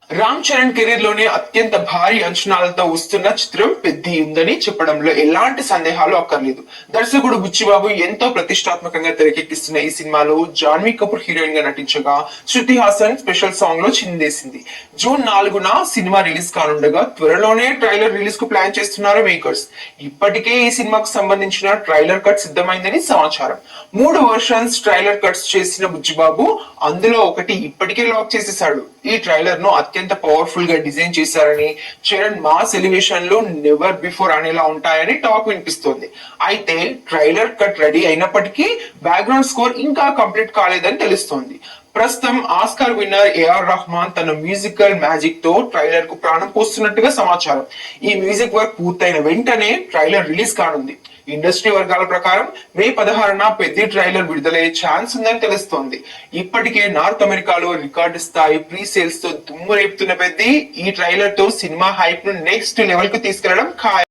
Ram Charan career లోనే అత్యంత భారీ అంచనాలతో వస్తున్న చిత్రం పెద్ది ఉందని చెప్పడంలో ఎలాంటి సందేహాలు అక్కర్లేదు. దర్శకుడు బుచ్చిబాబు ఎంతో ప్రతిష్టాత్మకంగా తెరకెక్కిస్తున్న ఈ సినిమాలో జాన్వీ కపూర్ హీరోయిన్ గా నటించగా, శృతి హాసన్ స్పెషల్ సాంగ్ లో చిందేసింది. జూన్ 4న సినిమా రిలీజ్ కానుండగా త్వరలోనే ట్రైలర్ రిలీజ్ కు ప్లాన్ చేస్తున్నారు మేకర్స్. ఇప్పటికే ఈ సినిమాకు సంబంధించిన ట్రైలర్ కట్ సిద్ధమైందని సమాచారం. 3 వర్షన్స్ ట్రైలర్ కట్స్ చేసిన బుచ్చిబాబు అందులో ఒకటి ఇప్పటికే లాక్ చేసేశాడు. ఈ ట్రైలర్ ను అత్యంత పవర్ఫుల్ గా డిజైన్ చేశారని, చరణ్ మాస్ ఎలివేషన్ లో నెవర్ బిఫోర్ అనేలా ఉంటాయని టాక్ వినిపిస్తోంది. అయితే ట్రైలర్ కట్ రెడీ అయినప్పటికీ బ్యాక్గ్రౌండ్ స్కోర్ ఇంకా కంప్లీట్ కాలేదని తెలుస్తోంది. ప్రస్తుతం ఆస్కార్ విన్నర్ ఏఆర్ రెహమాన్ తన మ్యూజికల్ మ్యాజిక్ తో ట్రైలర్ కు ప్రాణం పోస్తున్నట్టుగా సమాచారం. ఈ మ్యూజిక్ వర్క్ పూర్తయిన వెంటనే ట్రైలర్ రిలీజ్ కానుంది. ఇండస్ట్రీ వర్గాల ప్రకారం మే 16న పెద్ద ట్రైలర్ విడుదలయ్యే ఛాన్స్ ఉందని తెలుస్తోంది. ఇప్పటికే నార్త్ అమెరికాలో రికార్డు స్థాయి ప్రీ సేల్స్ తో దుమ్ము రేపుతున్న పెద్ద ఈ ట్రైలర్ తో సినిమా హైప్ ను నెక్స్ట్ లెవెల్ కు తీసుకెళ్లడం ఖాయం.